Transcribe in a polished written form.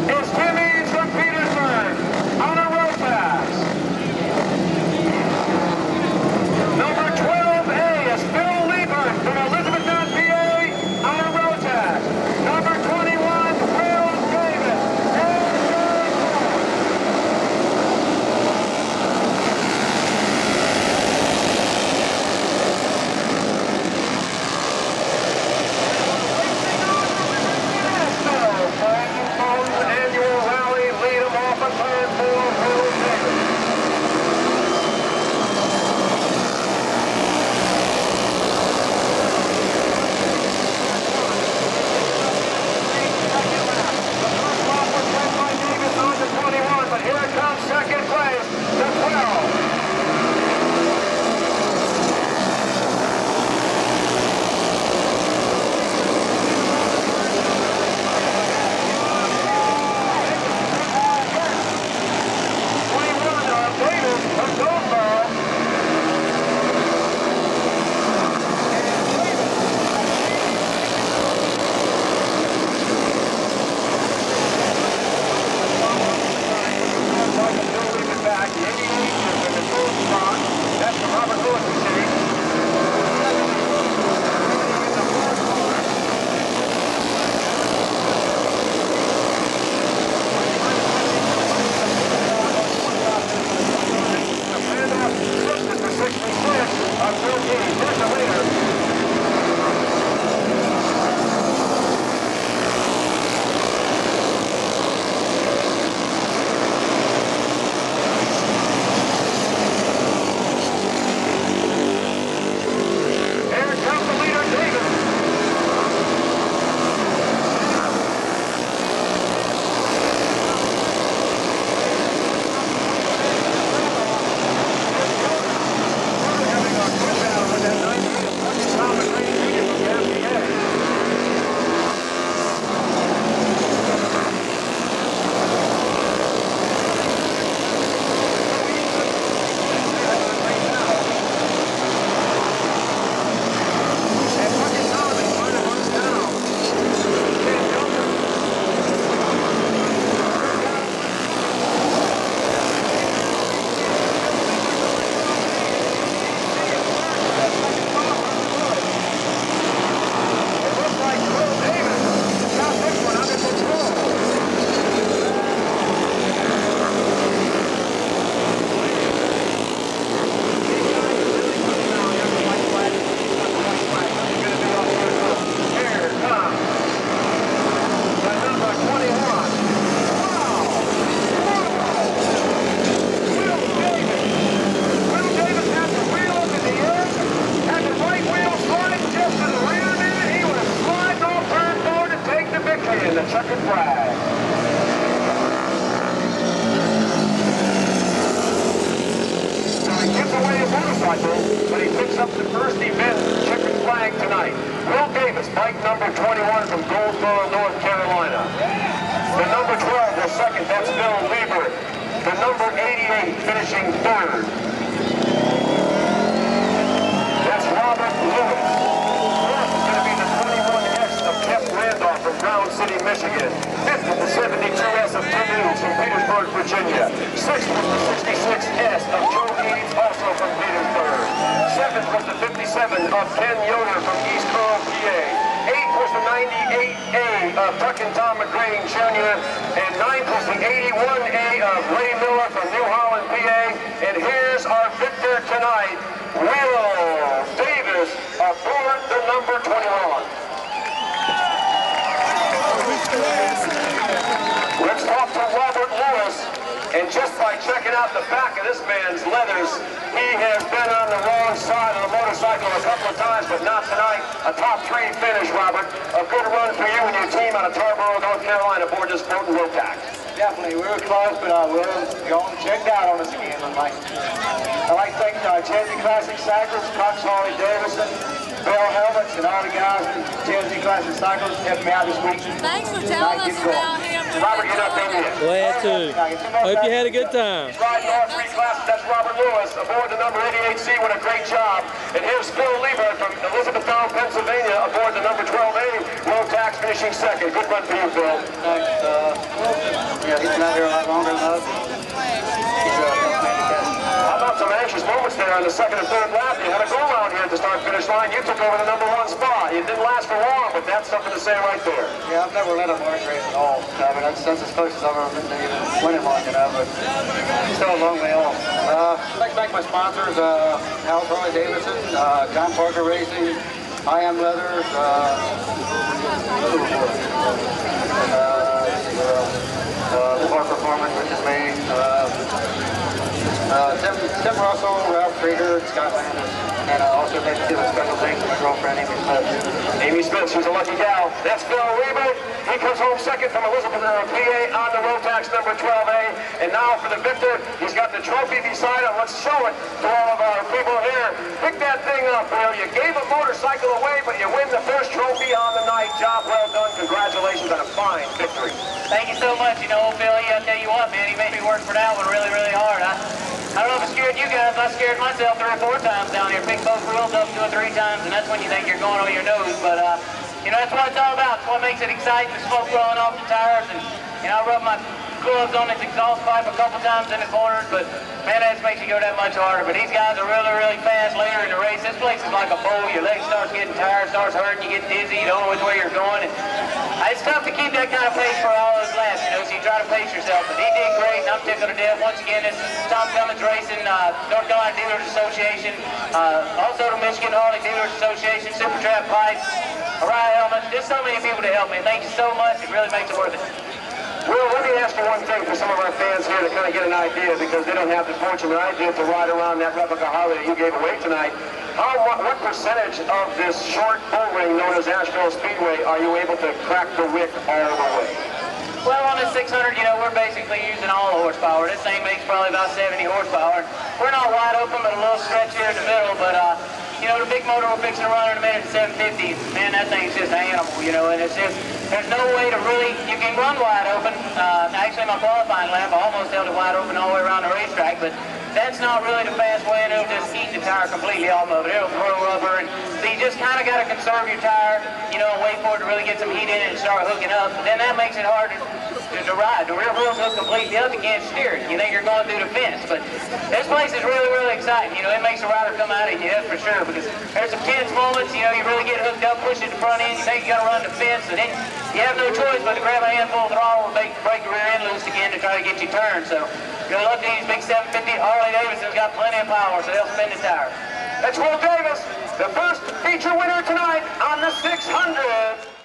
is Timmy from Petersburg on a road pass. Number 12A is Phil Libhart from Elizabethtown, PA on a road pass. Number 21, Will Davis. Annual rally, lead them off at turn 4, Will Davis. But here it comes, second place, the 12. But he picks up the first event checkered flag tonight. Will Davis, bike number 21 from Goldsboro, North Carolina. The number 12 was second, that's Phil Libhart. The number 88 finishing third. That's Robert Lewis. Fourth is going to be the 21S of Kep Randolph from Brown City, Michigan. Fifth was the 72S of Tim Hughes from Petersburg, Virginia. Sixth was the 66S of Joe Eads, also from Petersburg. Seventh was the 57 of Ken Yoder from East Carroll, PA. Eighth was the 98A of Tuck and Tom McGrane Jr. And ninth was the 81A of Ray Miller from New Holland, PA. And here's our victor tonight, Will Davis, aboard the number 21. Let's talk to Robert Lewis. And just by checking out the back of this man's leathers, he has been on the wrong side of the motorcycle a couple of times, but not tonight. A top 3 finish, Robert. A good run for you and your team out of Tarboro, North Carolina, aboard this boat and road tax. Definitely, we were close, but Will gone checked out on us again. I'd like to thank Chesney Classic Cycles, Cox Harley Davidson, Bell Helmets, and all the guys at Chesney Classic Cycles helped me out this week. Thanks for telling us about him. Robert, get up there yet? Glad to. Hope you had a good time. Riding all 3 classes, that's Robert Lewis aboard the number 88C with a great job. And here's Phil Libhart from Elizabethtown, Pennsylvania aboard the number 12A, road tax finishing second. Good run for you, Phil. Thanks. he's been out here a lot longer than us. How about some anxious moments there on the second and third lap? You had a goal out here at the start-finish line. You took over the #1 spot. It didn't last for long, but that's something to say right there. Yeah, I've never led a morning race at all. I mean, that's as close as I've ever been to even winning one, you know, but still a long way off. I'd like to thank my sponsors, Harley Davidson, John Parker Racing, I Am Leathers, Libhart Performance, which is me, Tim Russell, Ralph Krieger, Scott Landis, and also thank you to a special thanks to my girlfriend, Amy Smith. Amy Smith, she's a lucky gal. That's Phil Libhart. He comes home second from Elizabeth, PA, on the road tax number 12A. And now for the victor, he's got the trophy beside him. Let's show it to all of our people here. Pick that thing up, Bill. You gave a motorcycle away, but you win the first trophy on the night. Job well done. Congratulations on a fine victory. Thank you so much. You know, Billy, I'll tell you what, man, he made me work for that one really, really hard. I don't know if it scared you guys, I scared myself 3 or 4 times down here. Picked both wheels up 2 or 3 times, and that's when you think you're going over your nose. But, you know, that's what it's all about. It's what makes it exciting, the smoke blowing off the tires. And, you know, I rubbed my gloves on his exhaust pipe a couple times in the corners, but, man, that just makes you go that much harder. But these guys are really, really fast later in the race. This place is like a bowl. Your legs starts getting tired, starts hurting, you get dizzy, you don't know which way you're going. And it's tough to keep that kind of pace for all those laps, you know, so you try to pace yourself. But he did great, and I'm tickled to death. Once again, this is Tom Cummins Racing, North Carolina Dealers Association, also the Michigan Harley Dealers Association, Super Trap Pipe, Orion Helmet. There's so many people to help me. Thank you so much. It really makes it worth it. Well, let me ask you one thing for some of our fans here to kind of get an idea, because they don't have the fortune that I did to ride around that replica Harley that you gave away tonight. What percentage of this short bull ring known as Asheville Speedway are you able to crack the wick all the way? Well, on this 600, you know, we're basically using all the horsepower. This thing makes probably about 70 horsepower. We're not wide open, but a little stretch here in the middle. But, you know, the big motor we're fixing to run in a minute at 750, man, that thing's just an animal, you know, and it's just, there's no way to really, you can run wide open. Actually, my qualifying lap, I almost held it wide open all the way around the racetrack, but that's not really the fast way, and it'll just eat the tire completely off of it. It'll throw rubber, and so you just kind of got to conserve your tire, you know, and wait for it to really get some heat in it and start hooking up. But then that makes it hard to ride. The rear wheels hook completely up, you can't steer it. You think you're going through the fence, but this place is really, really exciting. You know, it makes the rider come out of you, that's for sure, because there's some tense moments, you know, you really get hooked up, push it to the front end, you think you got to run the fence, and then you have no choice but to grab a handful of throttle and break your rear end loose again to try to get you turned. So, good luck to these big 750. Harley Davidson's got plenty of power, so they'll spin the tire. That's Will Davis, the first feature winner tonight on the 600.